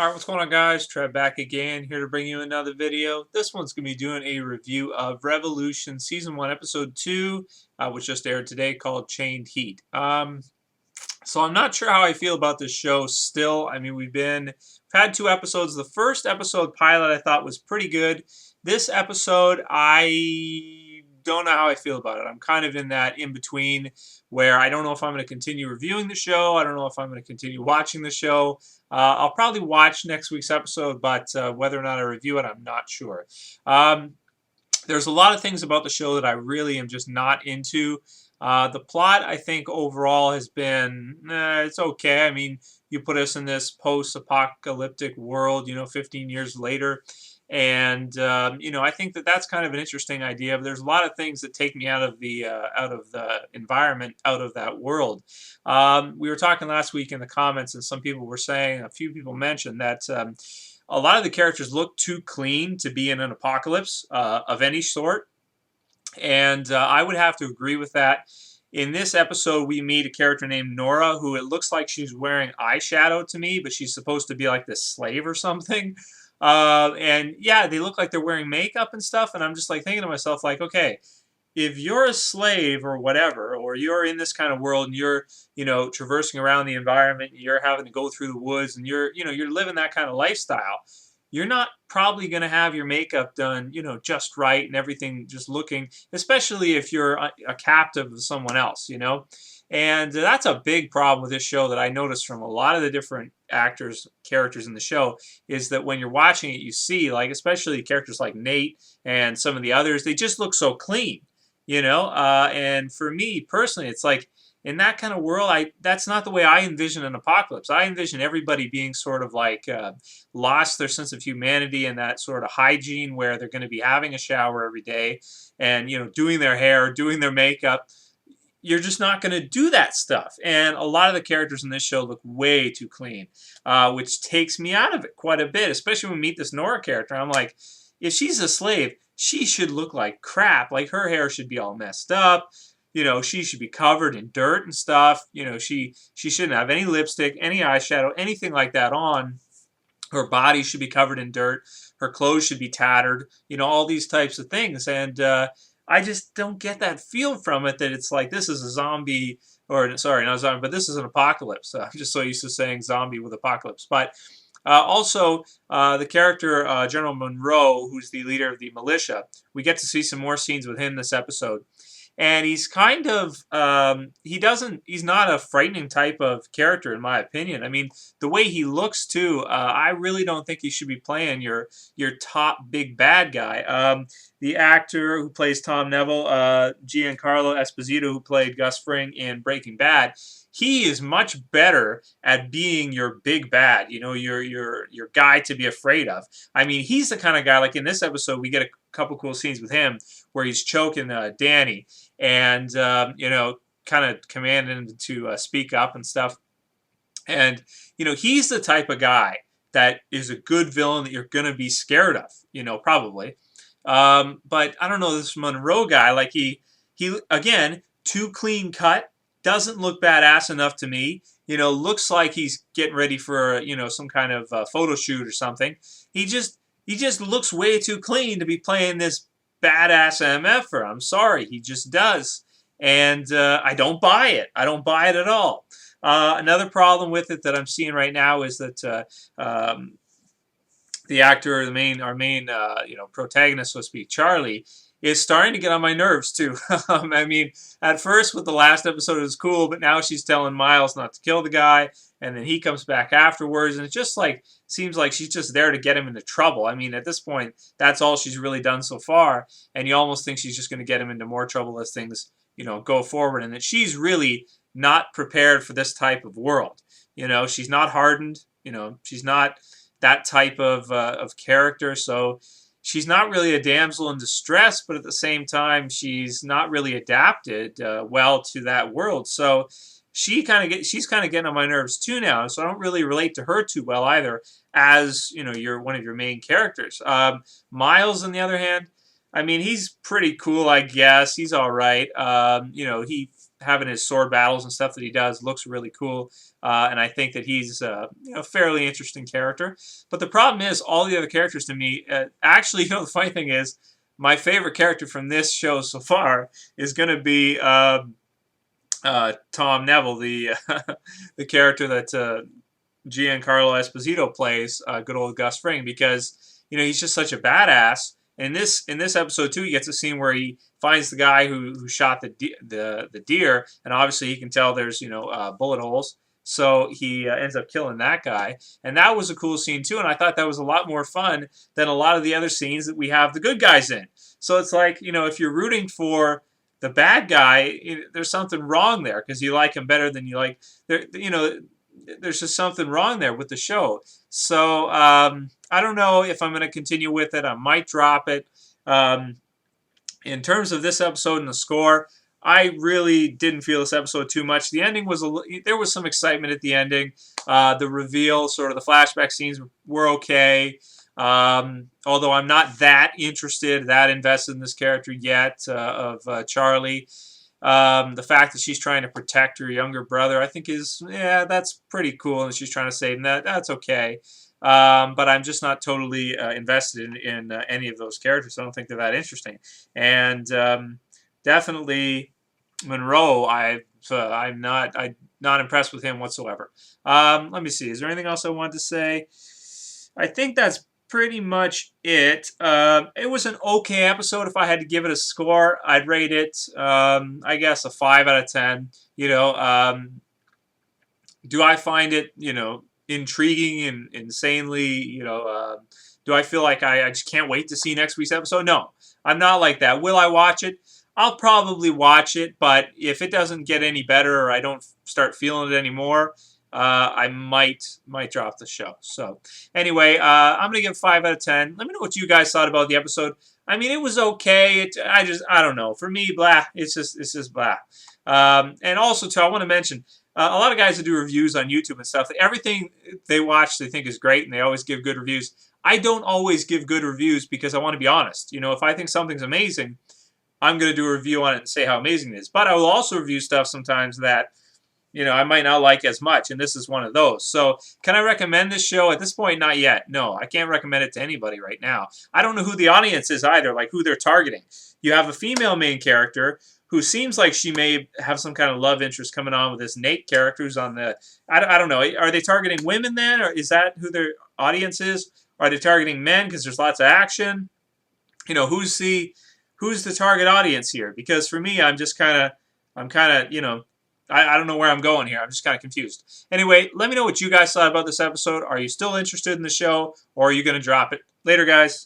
Alright, what's going on, guys? Trev back again, here to bring you another video. This one's going to be doing a review of Revolution Season 1, Episode 2, which just aired today, called Chained Heat. So I'm not sure how I feel about this show still. I mean, we've had 2 episodes. The first episode, pilot, I thought was pretty good. This episode, I don't know how I feel about it. I'm kind of in that in-between where I don't know if I'm going to continue reviewing the show. I don't know if I'm going to continue watching the show. I'll probably watch next week's episode, but whether or not I review it, I'm not sure. There's a lot of things about the show that I really am just not into. The plot, I think, overall has been, it's okay. I mean, you put us in this post-apocalyptic world, 15 years later. And, I think that that's kind of an interesting idea. But there's a lot of things that take me out of the environment, out of that world. We were talking last week in the comments, and some people were saying, a few people mentioned that a lot of the characters look too clean to be in an apocalypse of any sort. And I would have to agree with that. In this episode, we meet a character named Nora, who it looks like she's wearing eyeshadow to me, but she's supposed to be like this slave or something. And yeah, they look like they're wearing makeup and stuff, and I'm just like thinking to myself, like, okay, if you're a slave or whatever, or you're in this kind of world and you're, traversing around the environment, and you're having to go through the woods, and you're living that kind of lifestyle, you're not probably going to have your makeup done, just right and everything just looking, especially if you're a captive of someone else, And that's a big problem with this show that I noticed from a lot of the different characters in the show, is that when you're watching it, you see, like, especially characters like Nate and some of the others, they just look so clean, And for me personally, it's like, in that kind of world, that's not the way I envision an apocalypse. I envision everybody being sort of like lost their sense of humanity and that sort of hygiene where they're going to be having a shower every day and, doing their hair, doing their makeup. You're just not going to do that stuff. And a lot of the characters in this show look way too clean, which takes me out of it quite a bit, especially when we meet this Nora character. I'm like, if she's a slave, she should look like crap. Like, her hair should be all messed up. She should be covered in dirt and stuff. She shouldn't have any lipstick, any eyeshadow, anything like that on. Her body should be covered in dirt. Her clothes should be tattered. All these types of things. And I just don't get that feel from it, that it's like this is a zombie, or sorry, not a zombie, but this is an apocalypse. I'm just so used to saying zombie with apocalypse. But also, the character General Monroe, who's the leader of the militia, we get to see some more scenes with him this episode. And he's kind of, he's not a frightening type of character, in my opinion. I mean, the way he looks, too, I really don't think he should be playing your top big bad guy. The actor who plays Tom Neville, Giancarlo Esposito, who played Gus Fring in Breaking Bad, he is much better at being your big bad, your guy to be afraid of. I mean, he's the kind of guy, like in this episode, we get a couple cool scenes with him where he's choking Danny and, kind of commanding him to speak up and stuff. And, he's the type of guy that is a good villain that you're going to be scared of, probably. But I don't know, this Monroe guy, like he again, too clean cut, doesn't look badass enough to me. Looks like he's getting ready for, some kind of photo shoot or something. He just looks way too clean to be playing this badass MFer. I'm sorry, he just does. And I don't buy it. I don't buy it at all. Another problem with it that I'm seeing right now is that the actor, our main protagonist, so to speak, Charlie, is starting to get on my nerves, too. I mean, at first, with the last episode, it was cool, but now she's telling Miles not to kill the guy, and then he comes back afterwards, and it just, seems like she's just there to get him into trouble. I mean, at this point, that's all she's really done so far, and you almost think she's just going to get him into more trouble as things, go forward, and that she's really not prepared for this type of world. She's not hardened, she's not that type of character, so she's not really a damsel in distress, but at the same time, she's not really adapted well to that world. So she's kind of getting on my nerves too now. So I don't really relate to her too well either, as you're one of your main characters. Miles, on the other hand, I mean, he's pretty cool, I guess. He's all right. You know, he having his sword battles and stuff that he does looks really cool. And I think that he's you know, fairly interesting character. But the problem is, all the other characters to me, actually, you know, the funny thing is, my favorite character from this show so far is going to be Tom Neville, the the character that Giancarlo Esposito plays, good old Gus Fring, because you know he's just such a badass. And in this episode too, he gets a scene where he finds the guy who shot the deer, and obviously he can tell there's, you know, bullet holes. So he ends up killing that guy, and that was a cool scene too. And I thought that was a lot more fun than a lot of the other scenes that we have the good guys in. So it's like, you know, if you're rooting for the bad guy, there's something wrong there because you like him better than you like. You know, there's just something wrong there with the show. So I don't know if I'm going to continue with it. I might drop it. In terms of this episode and the score, I really didn't feel this episode too much. The ending was there was some excitement at the ending. The reveal, sort of the flashback scenes were okay. Although I'm not that interested, that invested in this character yet of Charlie. The fact that she's trying to protect her younger brother, I think is, yeah, that's pretty cool. And she's trying to save him. That's okay. But I'm just not totally invested in any of those characters. I don't think they're that interesting. And definitely Monroe, I'm not impressed with him whatsoever. Let me see. Is there anything else I wanted to say? I think that's pretty much it. It was an okay episode. If I had to give it a score, I'd rate it, I guess, a 5 out of 10. You know, do I find it, you know, intriguing and insanely, you know, do I feel like I just can't wait to see next week's episode? No, I'm not like that. Will I watch it? I'll probably watch it, but if it doesn't get any better or I don't start feeling it anymore, I might drop the show. So anyway, I'm gonna give 5 out of 10. Let me know what you guys thought about the episode. I mean, it was okay. I don't know. For me, blah. It's just blah. And also too, I want to mention a lot of guys that do reviews on YouTube and stuff. Everything they watch, they think is great, and they always give good reviews. I don't always give good reviews because I want to be honest. You know, if I think something's amazing, I'm going to do a review on it and say how amazing it is. But I will also review stuff sometimes that, you know, I might not like as much, and this is one of those. So can I recommend this show? At this point, not yet. No, I can't recommend it to anybody right now. I don't know who the audience is either, like who they're targeting. You have a female main character who seems like she may have some kind of love interest coming on with this Nate character who's on the... I don't know. Are they targeting women then, or is that who their audience is? Are they targeting men because there's lots of action? You know, who's the target audience here? Because for me, I'm kind of, you know, I don't know where I'm going here. I'm just kind of confused. Anyway, let me know what you guys thought about this episode. Are you still interested in the show, or are you going to drop it? Later, guys.